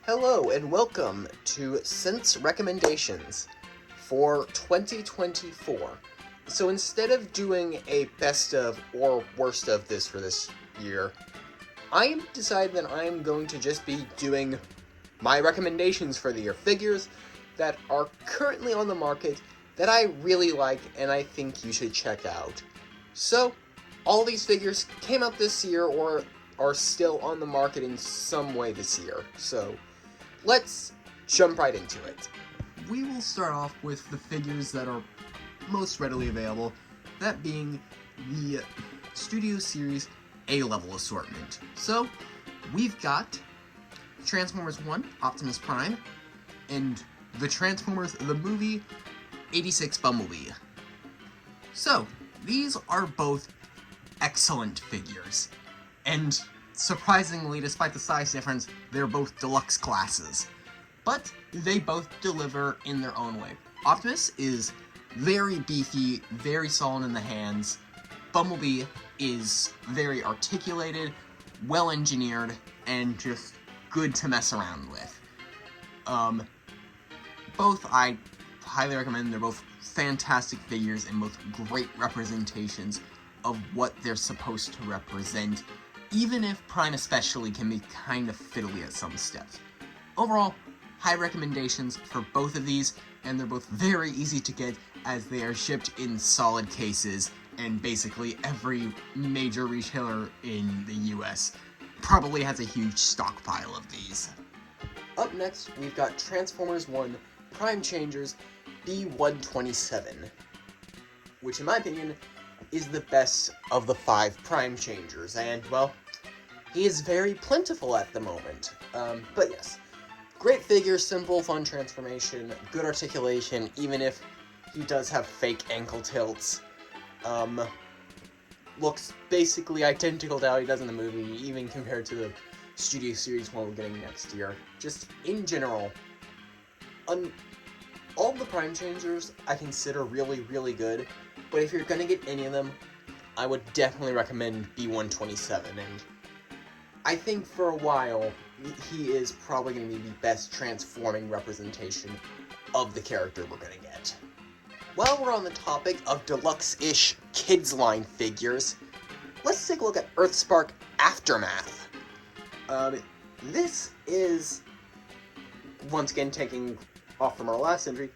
Hello and welcome to Sense Recommendations for 2024. So instead of doing a best of or worst of this for this year, I decided that I am going to just be doing my recommendations for the year. Figures that are currently on the market that I really like and I think you should check out. So, all these figures came out this year or are still on the market in some way this year. So, let's jump right into it. We will start off with the figures that are most readily available, that being the Studio Series A-level assortment. So, we've got Transformers 1, Optimus Prime, and the Transformers the Movie 86 Bumblebee. So, these are both excellent figures, and surprisingly, despite the size difference, they're both deluxe classes. But they both deliver in their own way. Optimus is very beefy, very solid in the hands. Bumblebee is very articulated, well-engineered, and just good to mess around with. Both I highly recommend. They're both fantastic figures and both great representations of what they're supposed to represent, even if Prime especially can be kind of fiddly at some steps. Overall, high recommendations for both of these, and they're both very easy to get as they are shipped in solid cases, and basically every major retailer in the US probably has a huge stockpile of these. Up next, we've got Transformers 1 Prime Changers B127, which in my opinion is the best of the 5 Prime Changers, and, well, he is very plentiful at the moment. But yes, great figure, simple, fun transformation, good articulation, even if he does have fake ankle tilts. Looks basically identical to how he does in the movie, even compared to the Studio Series one we're getting next year. Just, in general, all the Prime Changers I consider really, really good, but if you're gonna get any of them, I would definitely recommend B127, and I think for a while, he is probably going to be the best transforming representation of the character we're going to get. While we're on the topic of deluxe-ish kids line figures, let's take a look at Earthspark Aftermath. This is, once again taking off from our last entry,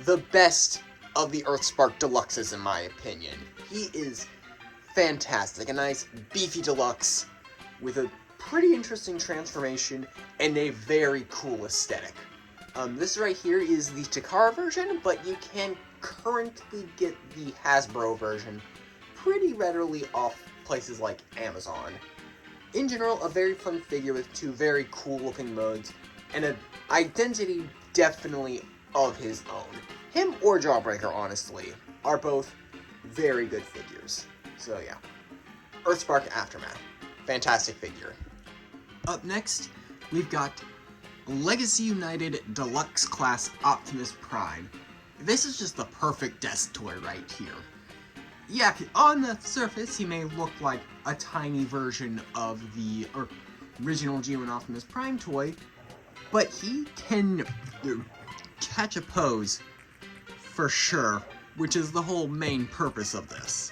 the best of the Earthspark Deluxes in my opinion. He is fantastic, a nice beefy deluxe with a pretty interesting transformation and a very cool aesthetic. This right here is the Takara version, but you can currently get the Hasbro version pretty readily off places like Amazon. In general, a very fun figure with 2 very cool looking modes, and an identity definitely of his own. Him or Jawbreaker, honestly, are both very good figures. So yeah, Earthspark Aftermath. Fantastic figure. Up next, we've got Legacy United Deluxe Class Optimus Prime. This is just the perfect desk toy right here. Yeah, on the surface, he may look like a tiny version of the original G1 Optimus Prime toy, but he can catch a pose for sure, which is the whole main purpose of this.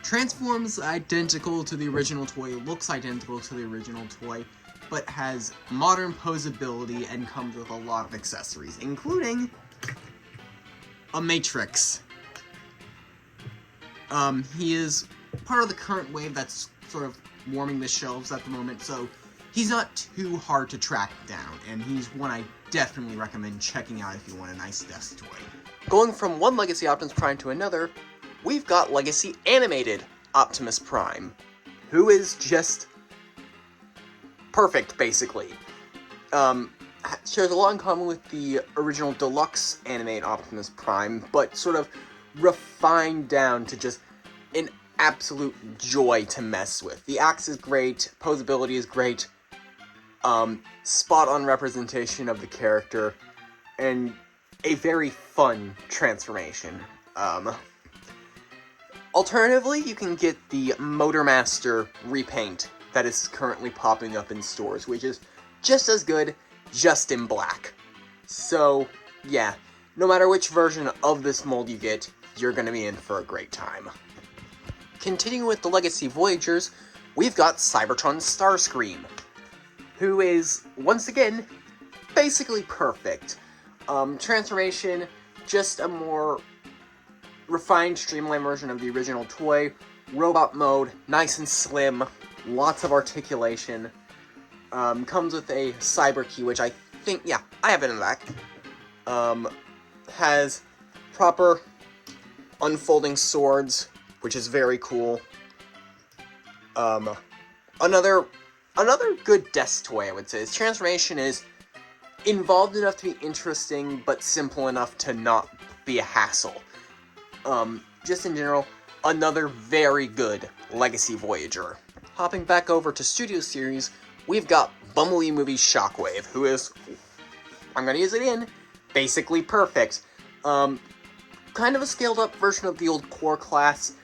Transforms identical to the original toy, looks identical to the original toy, but has modern posability and comes with a lot of accessories, including a Matrix. He is part of the current wave that's sort of warming the shelves at the moment, so he's not too hard to track down, and he's one I definitely recommend checking out if you want a nice desk toy. Going from one Legacy Optimus Prime to another, we've got Legacy Animated Optimus Prime, who is just perfect, basically. Shares a lot in common with the original Deluxe Animated Optimus Prime, but sort of refined down to just an absolute joy to mess with. The axe is great, posability is great, spot-on representation of the character, and a very fun transformation. Alternatively, you can get the Motormaster repaint that is currently popping up in stores, which is just as good, just in black. So, yeah, no matter which version of this mold you get, you're going to be in for a great time. Continuing with the Legacy Voyagers, we've got Cybertron Starscream, who is, once again, basically perfect. Transformation, just a more refined, streamlined version of the original toy. Robot mode, nice and slim, lots of articulation. Comes with a cyber key, which I think, yeah, I have it in the back. Has proper unfolding swords, which is very cool. Another good desk toy, I would say. His transformation is involved enough to be interesting, but simple enough to not be a hassle. Just in general, another very good Legacy Voyager. Hopping back over to Studio Series, we've got Bumblebee Movie Shockwave, who is, I'm gonna use it in, basically perfect. Kind of a scaled up version of the old core class,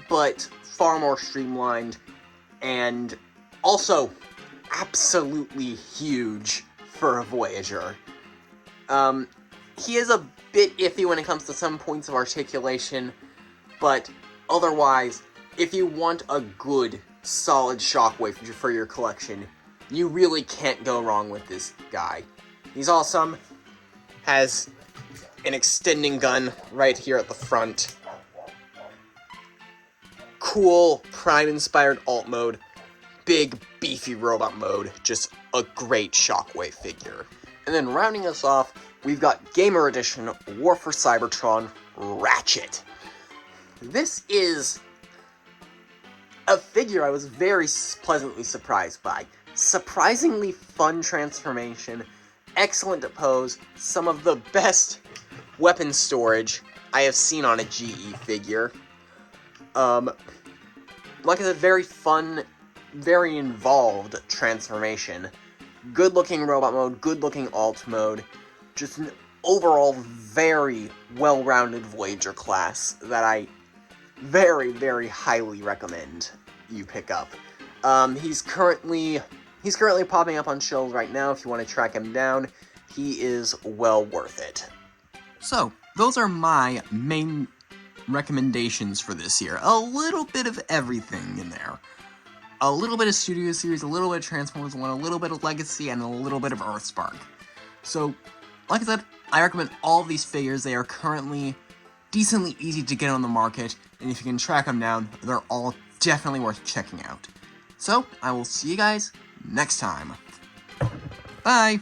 but far more streamlined, and also absolutely huge for a Voyager. He is a bit iffy when it comes to some points of articulation, but otherwise, if you want a good, solid Shockwave for your collection, you really can't go wrong with this guy. He's awesome, has an extending gun right here at the front, cool Prime-inspired alt mode, big, beefy robot mode, just a great Shockwave figure. And then rounding us off, we've got Gamer Edition War for Cybertron Ratchet. This is a figure I was very pleasantly surprised by. Surprisingly fun transformation, excellent to pose, some of the best weapon storage I have seen on a GE figure. Like I said, very fun, very involved transformation. Good looking robot mode, good looking alt mode, just an overall very well-rounded Voyager class that I very, very highly recommend you pick up. He's currently popping up on shelves right now if you want to track him down. He is well worth it. So, those are my main recommendations for this year. A little bit of everything in there. A little bit of Studio Series, a little bit of Transformers, a little bit of Legacy, and a little bit of Earthspark. So, like I said, I recommend all of these figures. They are currently decently easy to get on the market, and if you can track them down, they're all definitely worth checking out. So, I will see you guys next time. Bye!